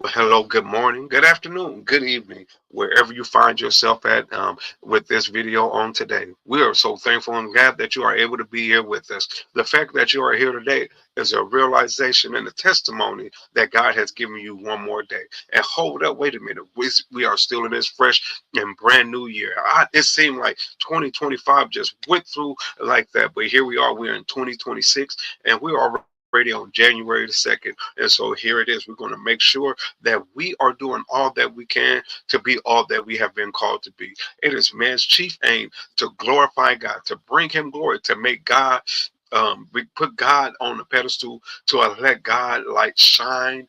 Well, hello, good morning, good afternoon, good evening, wherever you find yourself at with this video on today. We are so thankful and glad that you are able to be here with us. The fact that you are here today is a realization and a testimony that God has given you one more day. And hold up, wait a minute. We are still in this fresh and brand new year. It seemed like 2025 just went through like that, but here we are. We're in 2026, and we're already on January the 2nd. And so here it is. We're going to make sure that we are doing all that we can to be all that we have been called to be. It is man's chief aim to glorify God, to bring him glory, to make God we put God on the pedestal to let God light shine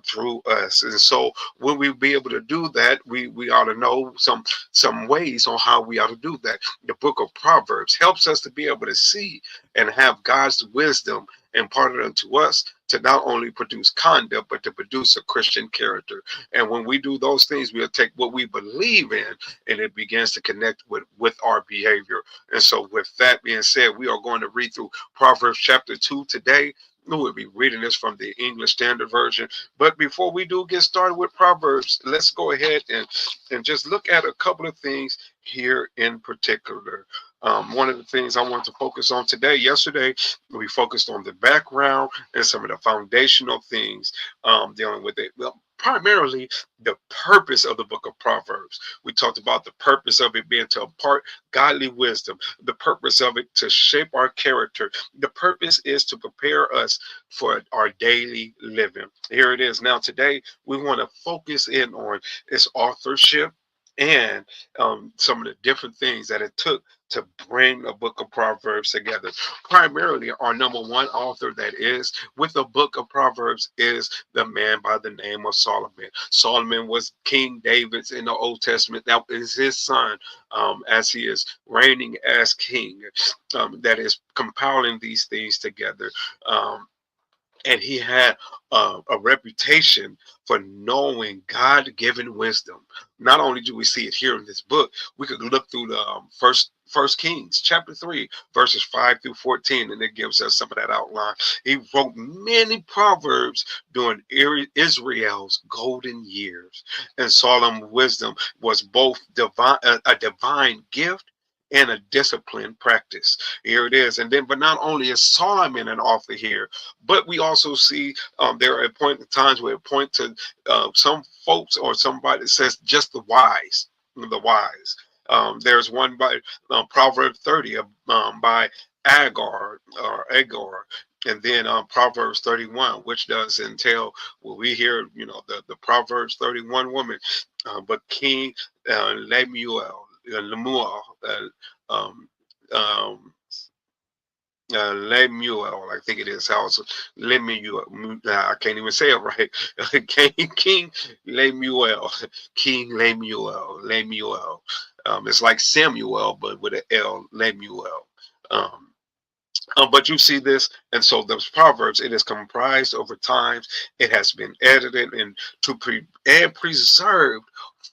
through us. And so when we be able to do that, we ought to know some ways on how we ought to do that. The book of Proverbs helps us to be able to see and have God's wisdom imparted unto us to not only produce conduct, but to produce a Christian character. And when we do those things, we'll take what we believe in and it begins to connect with our behavior. And so with that being said, we are going to read through Proverbs chapter 2 today. We'll be reading this from the English Standard Version. But before we do get started with Proverbs, let's go ahead and just look at a couple of things here in particular. One of the things I want to focus on today, yesterday, we focused on the background and some of the foundational things dealing with it. Well, primarily the purpose of the book of Proverbs. We talked about the purpose of it being to impart godly wisdom, the purpose of it to shape our character. The purpose is to prepare us for our daily living. Here it is. Now, today, we want to focus in on its authorship and some of the different things that it took to bring a book of Proverbs together. Primarily, our number one author that is with the book of Proverbs is the man by the name of Solomon. Solomon was King David's in the Old Testament. That is his son as he is reigning as king, that is compiling these things together. And he had a reputation for knowing God-given wisdom. Not only do we see it here in this book, we could look through the First Kings chapter 3 verses 5 through 14, and it gives us some of that outline. He wrote many proverbs during Israel's golden years, and Solomon's wisdom was both a divine gift and a disciplined practice. Here it is. And then, but not only is Solomon an author here, but we also see there are times where it point to some folks or somebody that says just the wise. There's one by Proverb 30 by Agar. And then Proverbs 31, which does entail what we hear, the Proverbs 31 woman, but King Lemuel, um, um, Lemuel, I think it is. House Lemuel. I can't even say it right. King Lemuel, King Lemuel. It's like Samuel, but with an L. Lemuel. Um, but you see this, and so those proverbs, it is comprised over times. It has been edited and preserved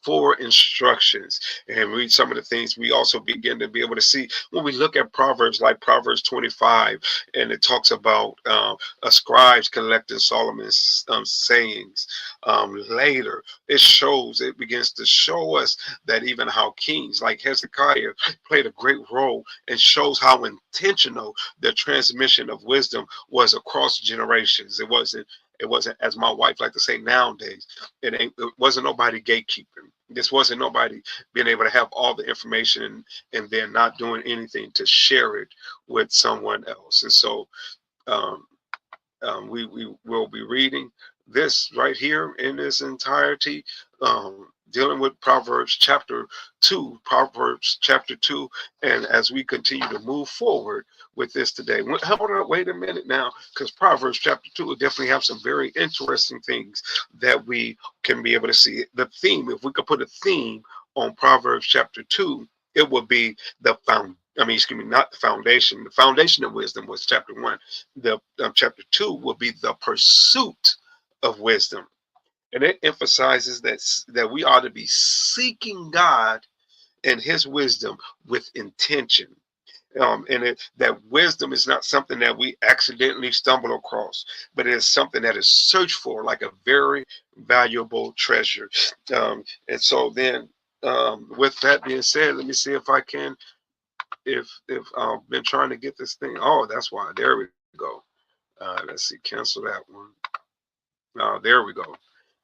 for instructions. And read some of the things we also begin to be able to see when we look at proverbs like Proverbs 25, and it talks about a scribes collecting Solomon's sayings. Later, it begins to show us that even how kings like Hezekiah played a great role, and shows how intentional the transmission of wisdom was across generations. It wasn't, as my wife like to say nowadays, it wasn't nobody gatekeeping. This wasn't nobody being able to have all the information and then not doing anything to share it with someone else. And so um, we will be reading this right here in its entirety, dealing with Proverbs chapter 2. And as we continue to move forward with this today, hold on, wait a minute now, because Proverbs chapter 2 will definitely have some very interesting things that we can be able to see. The theme, if we could put a theme on Proverbs chapter 2, it would be not the foundation. The foundation of wisdom was chapter 1. The chapter 2 will be the pursuit of wisdom, and it emphasizes that we ought to be seeking God and His wisdom with intention. that wisdom is not something that we accidentally stumble across, but it is something that is searched for like a very valuable treasure. And so then, with that being said, let me see if I can, if I've been trying to get this thing. Oh, that's why. There we go. Let's see, cancel that one. There we go.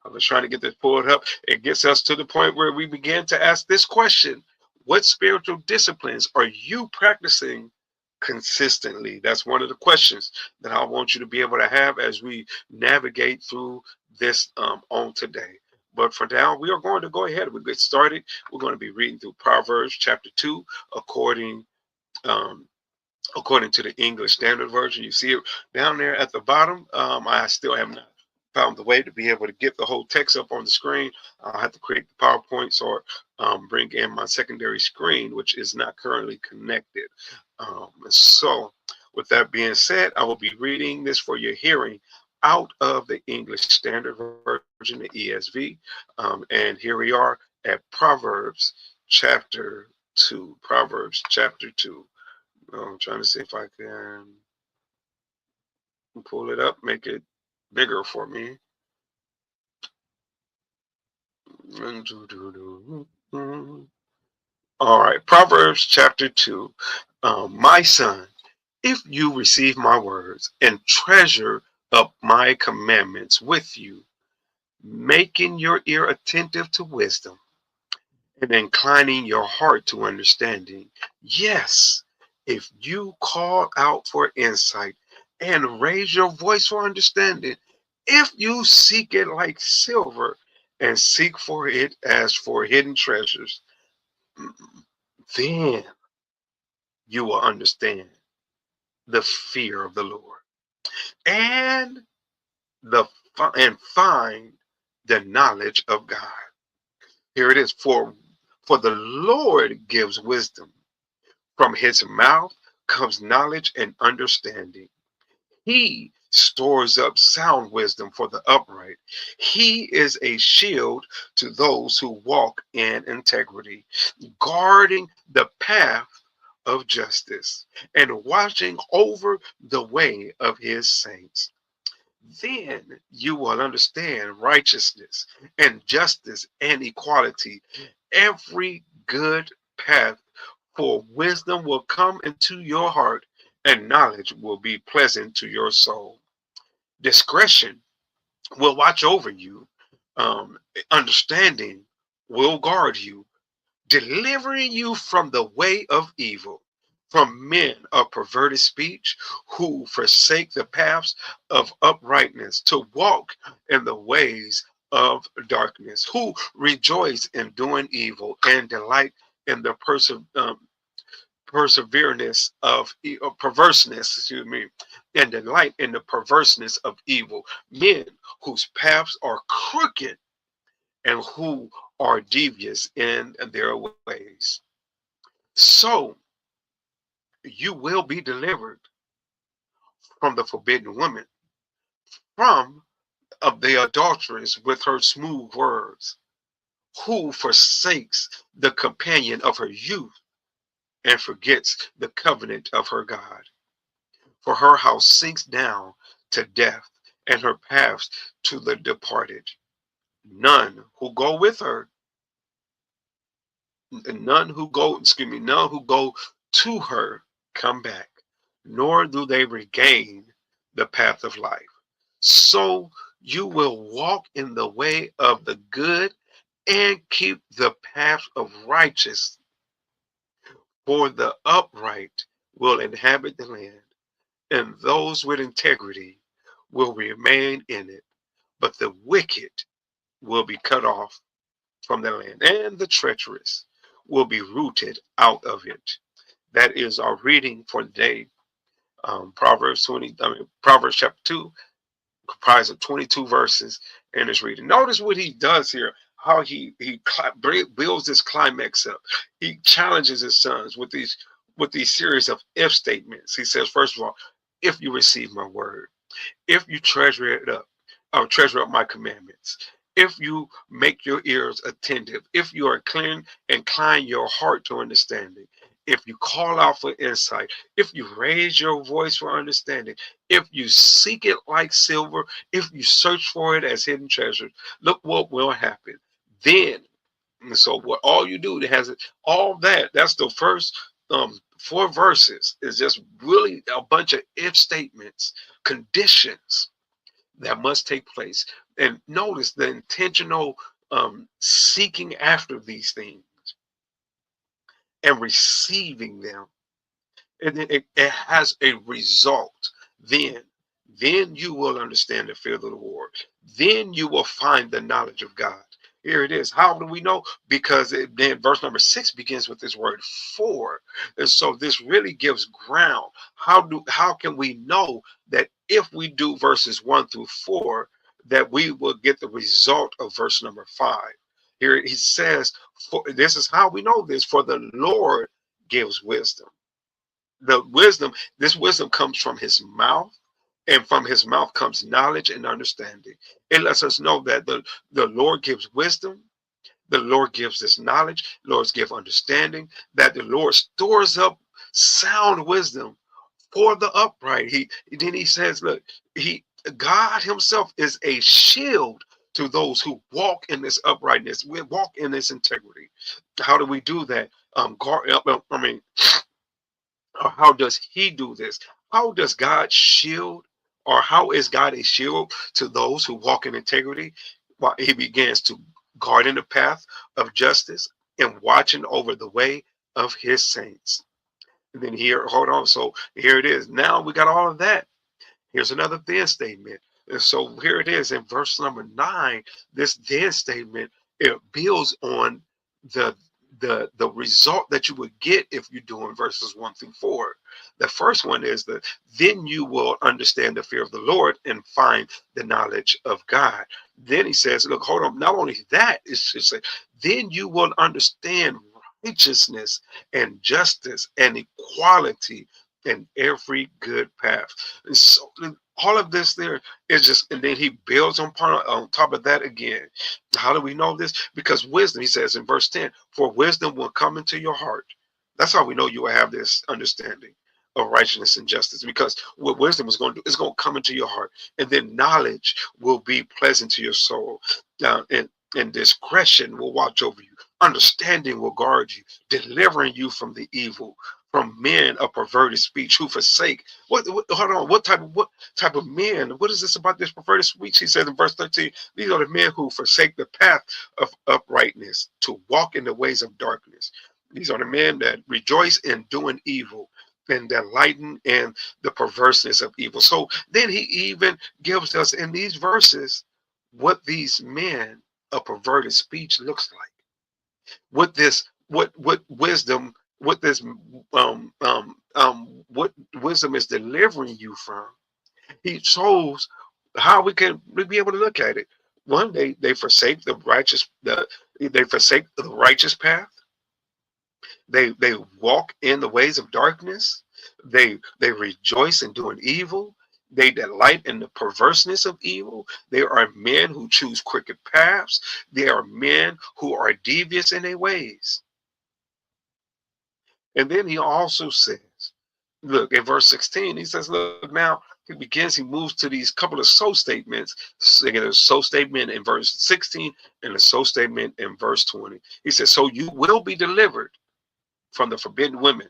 I was trying to get this pulled up. It gets us to the point where we begin to ask this question: what spiritual disciplines are you practicing consistently? That's one of the questions that I want you to be able to have as we navigate through this on today. But for now, we are going to go ahead and we get started. We're going to be reading through Proverbs chapter 2 according um, according to the English Standard Version. You see it down there at the bottom. I still have not found the way to be able to get the whole text up on the screen. I'll have to create the PowerPoints or bring in my secondary screen, which is not currently connected. So with that being said, I will be reading this for your hearing out of the English Standard Version, the ESV. And here we are at Proverbs chapter 2. Proverbs chapter 2. I'm trying to see if I can pull it up, make it bigger for me. All right, Proverbs chapter 2. My son, if you receive my words and treasure up my commandments with you, making your ear attentive to wisdom and inclining your heart to understanding. Yes, if you call out for insight and raise your voice for understanding, if you seek it like silver and seek for it as for hidden treasures, then you will understand the fear of the Lord and and find the knowledge of God. Here it is, for the Lord gives wisdom. From his mouth comes knowledge and understanding. He stores up sound wisdom for the upright. He is a shield to those who walk in integrity, guarding the path of justice and watching over the way of his saints. Then you will understand righteousness and justice and equality, every good path, for wisdom will come into your heart and knowledge will be pleasant to your soul. Discretion will watch over you, understanding will guard you, delivering you from the way of evil, from men of perverted speech who forsake the paths of uprightness, to walk in the ways of darkness, who rejoice in doing evil and delight in the perseverance of perverseness, excuse me, and delight in the perverseness of evil, men whose paths are crooked and who are devious in their ways. So you will be delivered from the forbidden woman, from of the adulteress with her smooth words, who forsakes the companion of her youth and forgets the covenant of her God. For her house sinks down to death, and her paths to the departed. None who go with her, none who go to her come back, nor do they regain the path of life. So you will walk in the way of the good and keep the path of righteousness, for the upright will inhabit the land, and those with integrity will remain in it, but the wicked will be cut off from the land, and the treacherous will be rooted out of it. That is our reading for today. Proverbs chapter 2, comprised of 22 verses in his reading. Notice what he does here, how he builds this climax up. He challenges his sons with these series of if statements. He says, first of all, if you receive my word, if you treasure it up, treasure up my commandments, if you make your ears attentive, if you are incline your heart to understanding, if you call out for insight, if you raise your voice for understanding, if you seek it like silver, if you search for it as hidden treasure, look what will happen. Then, and so what all you do, it has all that. That's the first 4 verses, is just really a bunch of if statements, conditions that must take place. And notice the intentional seeking after these things and receiving them. And then it has a result. Then, then you will understand the fear of the Lord. Then you will find the knowledge of God. Here it is. How do we know? Because then verse number 6 begins with this word for. And so this really gives ground. How can we know that if we do verses 1 through 4, that we will get the result of verse number 5? Here he says, for this is how we know this, for the Lord gives wisdom. This wisdom comes from his mouth, and from his mouth comes knowledge and understanding. It lets us know that the Lord gives wisdom, the Lord gives this knowledge, the Lord gives understanding, that the Lord stores up sound wisdom for the upright. Then he says, look, God himself is a shield to those who walk in this uprightness. We walk in this integrity. How do we do that? Or how does he do this? How does God shield, or how is God a shield to those who walk in integrity? Well, he begins to guard in the path of justice and watching over the way of his saints. And then here, hold on. So here it is. Now we got all of that. Here's another then statement. And so here it is in verse number 9. This then statement, it builds on the the result that you would get if you're doing verses 1 through 4. The first one is that then you will understand the fear of the Lord and find the knowledge of God. Then he says, look, hold on. Not only that, it's just say, then you will understand righteousness and justice and equality in every good path. And so all of this there is just, and then he builds on top of that again. How do we know this? Because wisdom, he says in verse 10, for wisdom will come into your heart. That's how we know you will have this understanding of righteousness and justice, because what wisdom is going to do is going to come into your heart, and then knowledge will be pleasant to your soul, and discretion will watch over you. Understanding will guard you, delivering you from the evil, from men of perverted speech who forsake. Hold on, what type of men? What is this about this perverted speech? He says in verse 13, these are the men who forsake the path of uprightness to walk in the ways of darkness. These are the men that rejoice in doing evil and delighting in the perverseness of evil. So then he even gives us in these verses what these men of perverted speech looks like. What wisdom, what wisdom is delivering you from. He shows how we can be able to look at it. One, they forsake the righteous, they forsake the righteous path. They walk in the ways of darkness. They rejoice in doing evil. They delight in the perverseness of evil. They are men who choose crooked paths. They are men who are devious in their ways. And then he also says, look, in verse 16, he says, look, now he moves to these couple of so statements. Again, a so statement in verse 16 and a so statement in verse 20. He says, so you will be delivered from the forbidden women.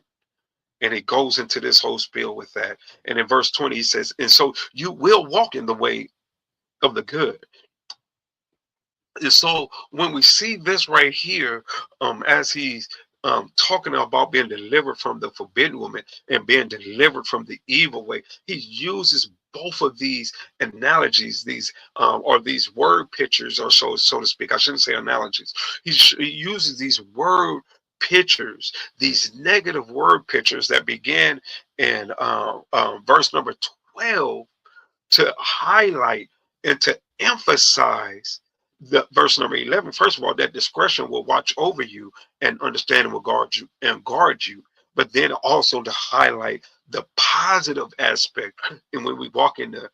And it goes into this whole spiel with that. And in verse 20, he says, and so you will walk in the way of the good. And so when we see this right here, as he's talking about being delivered from the forbidden woman and being delivered from the evil way, he uses both of these analogies, these or these word pictures, or so to speak. I shouldn't say analogies. He uses these word pictures, these negative word pictures that begin in verse number 12 to highlight and to emphasize the verse number 11. First of all, that discretion will watch over you and understanding will guard you, but then also to highlight the positive aspect. And when we walk into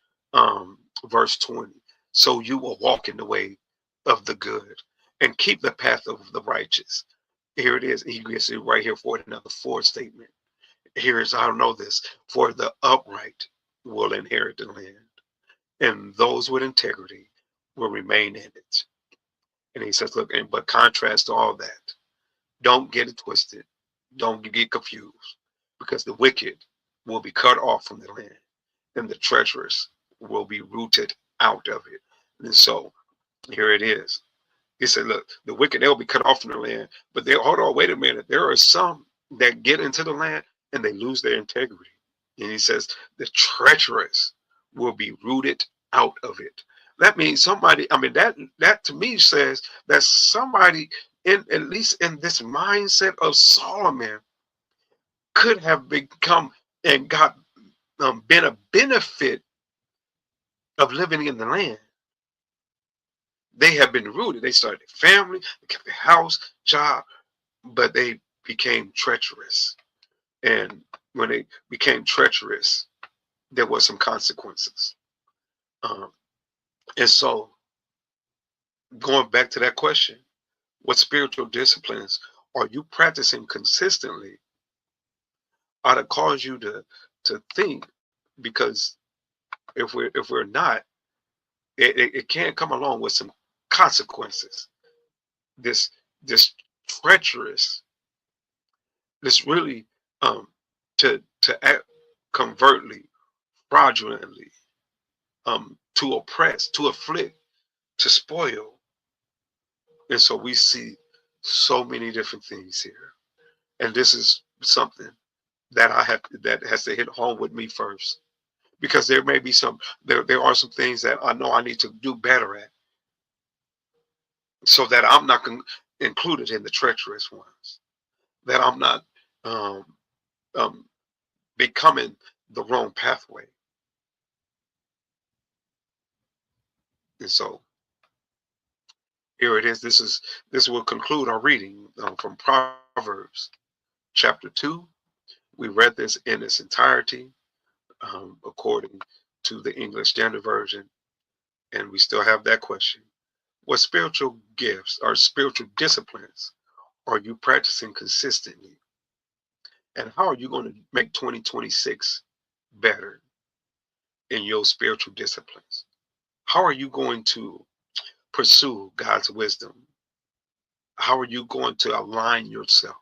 verse 20, so you will walk in the way of the good and keep the path of the righteous. Here it is. You can see right here for another fourth statement. Here is, I don't know this, for the upright will inherit the land, and those with integrity will remain in it. And he says, look, but contrast to all that, don't get it twisted. Don't get confused, because the wicked will be cut off from the land, and the treacherous will be rooted out of it. And so here it is. He said, look, the wicked, they'll be cut off from the land, but they hold on, wait a minute. There are some that get into the land and they lose their integrity. And he says, the treacherous will be rooted out of it. That means somebody, I mean, that to me says that somebody in, at least in this mindset of Solomon, could have become and got been a benefit of living in the land. They have been rooted. They started a family, they kept their house, job, but they became treacherous. And when they became treacherous, there was some consequences. Um, and so, going back to that question, what spiritual disciplines are you practicing consistently ought to cause you to think, because if we're not, it can come along with some consequences. This this treacherous, this really to act covertly, fraudulently, to oppress, to afflict, to spoil. And so we see so many different things here. And this is something that that has to hit home with me first. Because there may be there are some things that I know I need to do better at, so that I'm not included in the treacherous ones, that I'm not um, um, becoming the wrong pathway. And so here it is. This will conclude our reading from Proverbs chapter 2. We read this in its entirety according to the English Standard Version, and we still have that question: what spiritual gifts or spiritual disciplines are you practicing consistently, and how are you going to make 2026 better in your spiritual disciplines? How are you going to pursue God's wisdom? How are you going to align yourself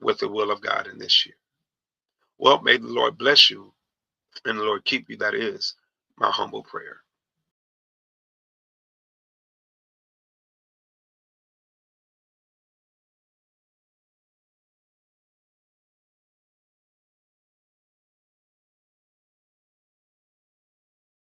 with the will of God in this year? Well, may the Lord bless you and the Lord keep you. That is my humble prayer.